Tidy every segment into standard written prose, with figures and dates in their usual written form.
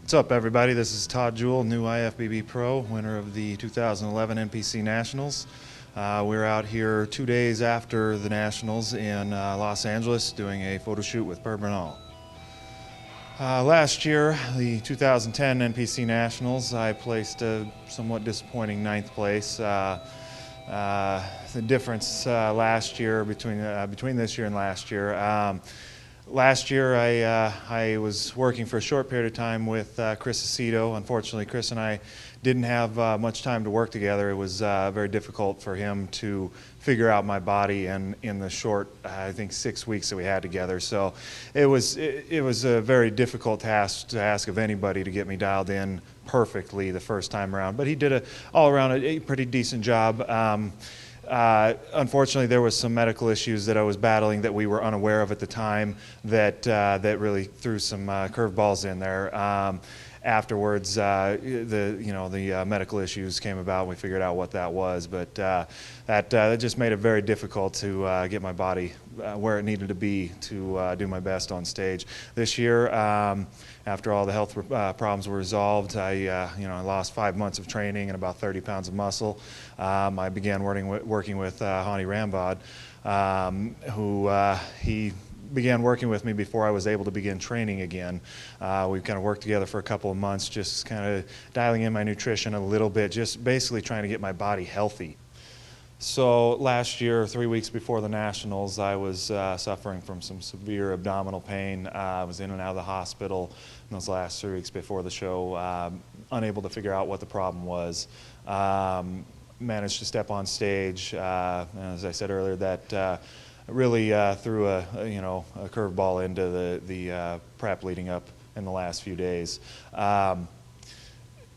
What's up, everybody? This is Todd Jewell, new IFBB Pro, winner of the 2011 NPC Nationals. We're out here 2 days after the Nationals in Los Angeles doing a photo shoot with Per Bernal. Last year, the 2010 NPC Nationals, I placed a somewhat disappointing 9th place. The difference last year between this year and last year. Last year, I was working for a short period of time with Chris Aceto. Unfortunately, Chris and I didn't have much time to work together. It was very difficult for him to figure out my body in the short, I think, 6 weeks that we had together. So it was a very difficult task to ask of anybody to get me dialed in perfectly the first time around. But he did all around a pretty decent job. Unfortunately, there was some medical issues that I was battling that we were unaware of at the time that really threw some curveballs in there. Afterwards, the medical issues came about. We figured out what that was, but that just made it very difficult to get my body where it needed to be to do my best on stage. This year, after all the health problems were resolved, I lost 5 months of training and about 30 pounds of muscle. I began working with Hani Rambod, who he began working with me before I was able to begin training again. We kind of worked together for a couple of months, just kind of dialing in my nutrition a little bit, just basically trying to get my body healthy. So last year, 3 weeks before the Nationals, I was suffering from some severe abdominal pain. I was in and out of the hospital in those last 3 weeks before the show, unable to figure out what the problem was. Managed to step on stage. As I said earlier, that really threw a curveball into the prep leading up in the last few days.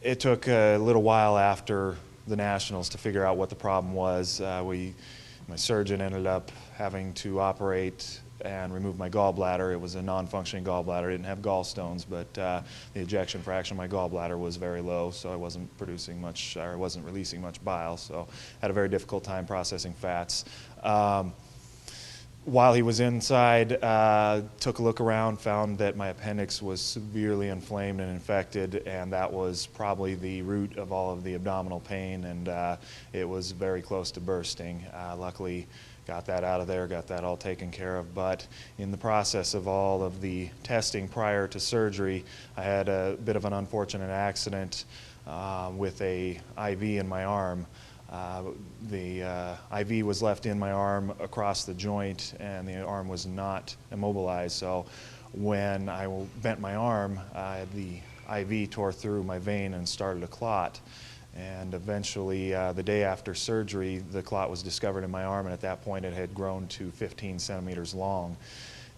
It took a little while after the Nationals to figure out what the problem was. My surgeon ended up having to operate and remove my gallbladder. It was a non-functioning gallbladder. I didn't have gallstones, but the ejection fraction of my gallbladder was very low, so I wasn't producing much, or wasn't releasing much bile, so had a very difficult time processing fats. While he was inside, took a look around, found that my appendix was severely inflamed and infected, and that was probably the root of all of the abdominal pain, and it was very close to bursting. Luckily, got that out of there, got that all taken care of, but in the process of all of the testing prior to surgery, I had a bit of an unfortunate accident with a IV in my arm. The IV was left in my arm across the joint, and the arm was not immobilized. So when I bent my arm, the IV tore through my vein and started to clot. And eventually, the day after surgery, the clot was discovered in my arm, and at that point it had grown to 15 centimeters long.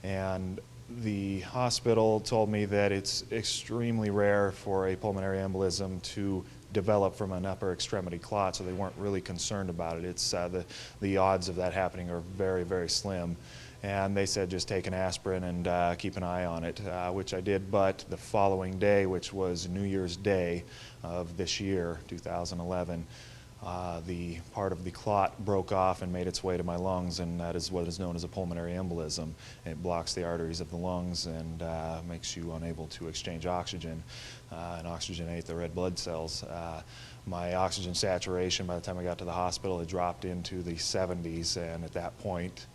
And the hospital told me that it's extremely rare for a pulmonary embolism to develop from an upper extremity clot, so they weren't really concerned about it. It's the odds of that happening are very, very slim. And they said just take an aspirin and keep an eye on it, which I did. But the following day, which was New Year's Day of this year, 2011, the part of the clot broke off and made its way to my lungs, and that is what is known as a pulmonary embolism. It blocks the arteries of the lungs and makes you unable to exchange oxygen and oxygenate the red blood cells. My oxygen saturation by the time I got to the hospital had dropped into the 70s, and at that point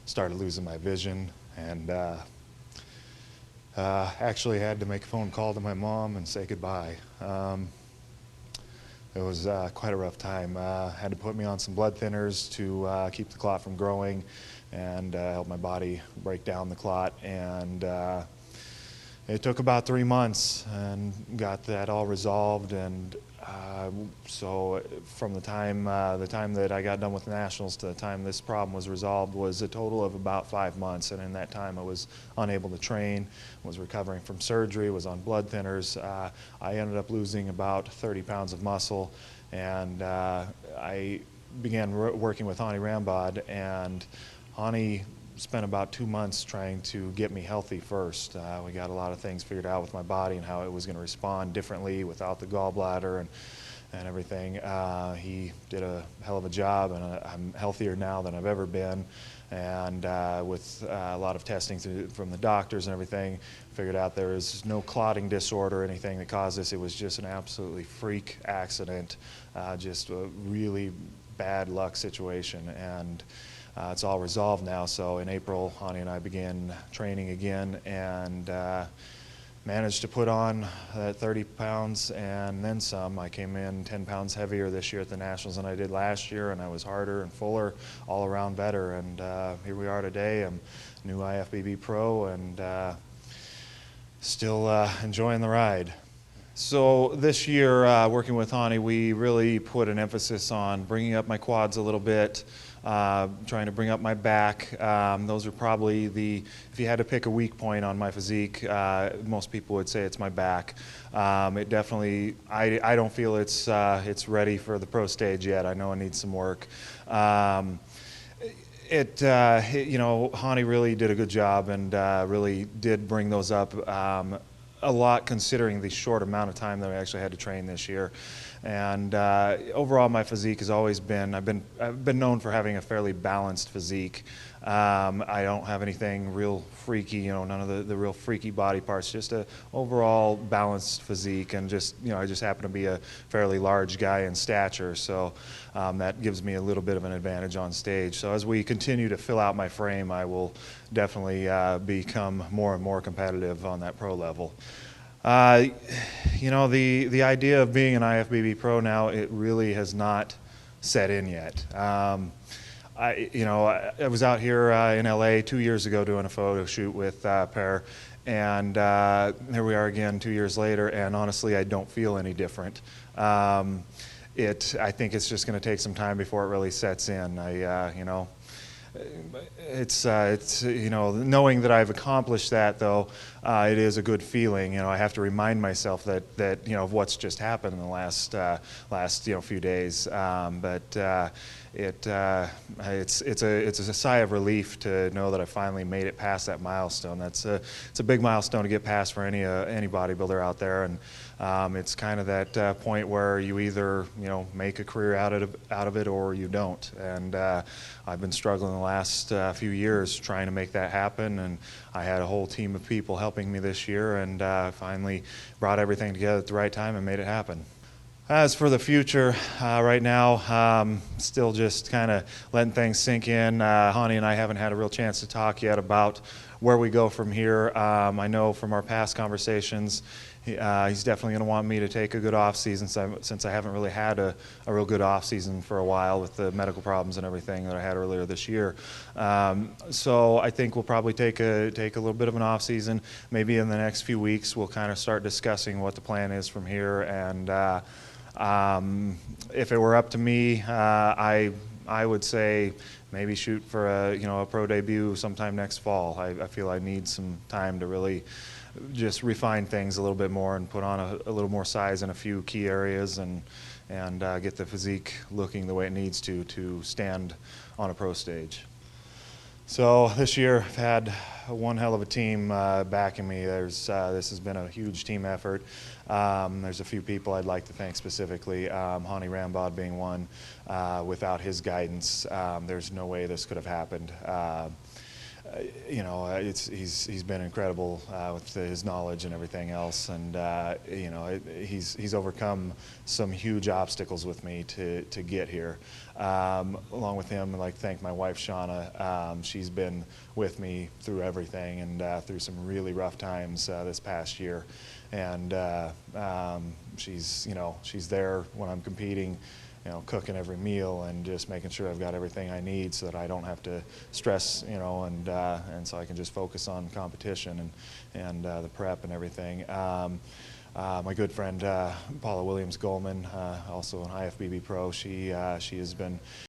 started losing my vision, and actually had to make a phone call to my mom and say goodbye. It was quite a rough time. Had to put me on some blood thinners to keep the clot from growing and help my body break down the clot. And it took about 3 months and got that all resolved. And so from the time that I got done with the Nationals to the time this problem was resolved was a total of about 5 months. And in that time I was unable to train, was recovering from surgery, was on blood thinners. I ended up losing about 30 pounds of muscle, and I began working with Hani Rambod, and Hani spent about 2 months trying to get me healthy first. We got a lot of things figured out with my body and how it was going to respond differently without the gallbladder, and everything. He did a hell of a job, and I'm healthier now than I've ever been. And with a lot of testing from the doctors and everything, figured out there was no clotting disorder or anything that caused this. It was just an absolutely freak accident, just a really bad luck situation. And it's all resolved now. So in April, Hani and I began training again, and managed to put on 30 pounds and then some. I came in 10 pounds heavier this year at the Nationals than I did last year, and I was harder and fuller, all around better. And here we are today. I'm new IFBB Pro, and still enjoying the ride. So this year, working with Hani, we really put an emphasis on bringing up my quads a little bit, trying to bring up my back. Those are probably if you had to pick a weak point on my physique, most people would say it's my back. It definitely, I don't feel it's ready for the pro stage yet. I know it needs some work. You know, Hani really did a good job, and really did bring those up a lot, considering the short amount of time that I actually had to train this year. And overall, my physique has always been, I've been known for having a fairly balanced physique. I don't have anything real freaky, you know, none of the real freaky body parts, just a overall balanced physique. And just, you know, I just happen to be a fairly large guy in stature, so that gives me a little bit of an advantage on stage. So as we continue to fill out my frame, I will definitely become more and more competitive on that pro level. You know, the idea of being an IFBB Pro now, it really has not set in yet. I was out here in LA 2 years ago doing a photo shoot with Per, and here we are again 2 years later, and honestly, I don't feel any different. I think it's just going to take some time before it really sets in. You know, it's you know, knowing that I've accomplished that, though, it is a good feeling. You know, I have to remind myself that you know, of what's just happened in the last you know, few days. It's a sigh of relief to know that I finally made it past that milestone. It's a big milestone to get past for any bodybuilder out there, and it's kind of that point where you either, you know, make a career out of it or you don't. And I've been struggling the last few years trying to make that happen, and I had a whole team of people helping me this year, and finally brought everything together at the right time and made it happen. As for the future, right now, still just kind of letting things sink in. Hani and I haven't had a real chance to talk yet about where we go from here. I know from our past conversations, he's definitely going to want me to take a good off season, since I haven't really had a real good off season for a while with the medical problems and everything that I had earlier this year. So I think we'll probably take a little bit of an off season. Maybe in the next few weeks, we'll kind of start discussing what the plan is from here. And if it were up to me, I would say maybe shoot for a pro debut sometime next fall. I feel I need some time to really just refine things a little bit more and put on a little more size in a few key areas, and get the physique looking the way it needs to stand on a pro stage. So this year I've had one hell of a team backing me. This has been a huge team effort. There's a few people I'd like to thank specifically, Hani Rambod being one. Without his guidance, there's no way this could have happened. You know, he's been incredible with his knowledge and everything else, and you know, he's overcome some huge obstacles with me to get here. Along with him, I'd like to thank my wife Shauna. She's been with me through everything, and through some really rough times this past year. And she's there when I'm competing, you know, cooking every meal and just making sure I've got everything I need so that I don't have to stress, you know, and so I can just focus on competition and the prep and everything. My good friend Paula Williams-Goldman, also an IFBB Pro, she has been